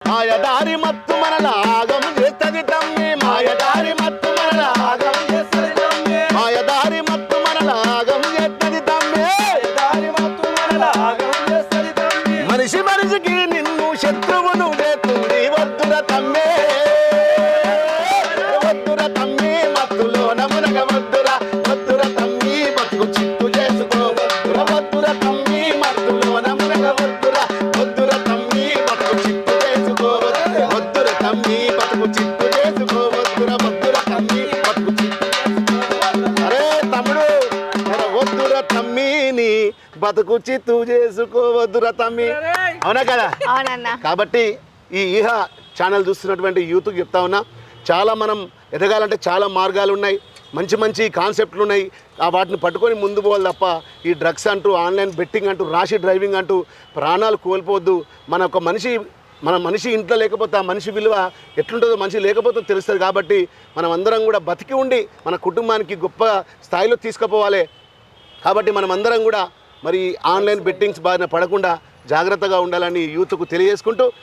మాయదారి మత్తు మనల ఆగం చేస్తది తమ్మి మాయదారి మత్తు మనల ఆగం చేస్తది తమ్మి మాయదారి మత్తు మనల ఆగం చేస్తది తమ్మి మాయదారి మత్తు మనల ఆగం చేస్తది తమ్మి మనిషి మనిషికి నిన్ను శత్రువును చేస్తుంది వద్దుర తమ్మి వద్దుర తమ్మి మత్తులోన మునగ వద్దుర వద్దుర తమ్మి బతుకు చిత్తు చేసుకో వద్దుర వద్దుర తమ్మి మత్తులోన మునగ వద్దుర వద్దుర తమ్మి బతుకు చిత్తు చేసుకో వద్దుర తమ్మి బతుకు చిత్తు చేసుకో వద్దుర వద్దుర తమ్మి బతుకు చిత్తు అరే తమ్ముడు వద్దుర తమ్మిని బతుకు చిత్తు చేసుకోవద్దుర తమ్మి అవునా కదా కాబట్టి ఈ ఈహ ఛానల్ చూస్తున్నటువంటి యూత్కి చెప్తా ఉన్నా చాలా మనం ఎదగాలంటే చాలా మార్గాలు ఉన్నాయి మంచి మంచి కాన్సెప్ట్లు ఉన్నాయి వాటిని పట్టుకొని ముందు పోవాలి తప్ప ఈ డ్రగ్స్ అంటూ ఆన్లైన్ బెట్టింగ్ అంటూ రాషి డ్రైవింగ్ అంటూ ప్రాణాలు కోల్పోవద్దు మన మనిషి ఇంట్లో లేకపోతే ఆ మనిషి విలువ ఎట్లుంటుందో మనిషి లేకపోతే తెలుస్తుంది కాబట్టి మనం అందరం కూడా బతికి ఉండి మన కుటుంబానికి గొప్ప స్థాయిలో తీసుకుపోవాలి కాబట్టి మనం అందరం కూడా మరి ఆన్లైన్ బెట్టింగ్స్ బారిన పడకుండా జాగ్రత్తగా ఉండాలని యూత్కు తెలియజేసుకుంటూ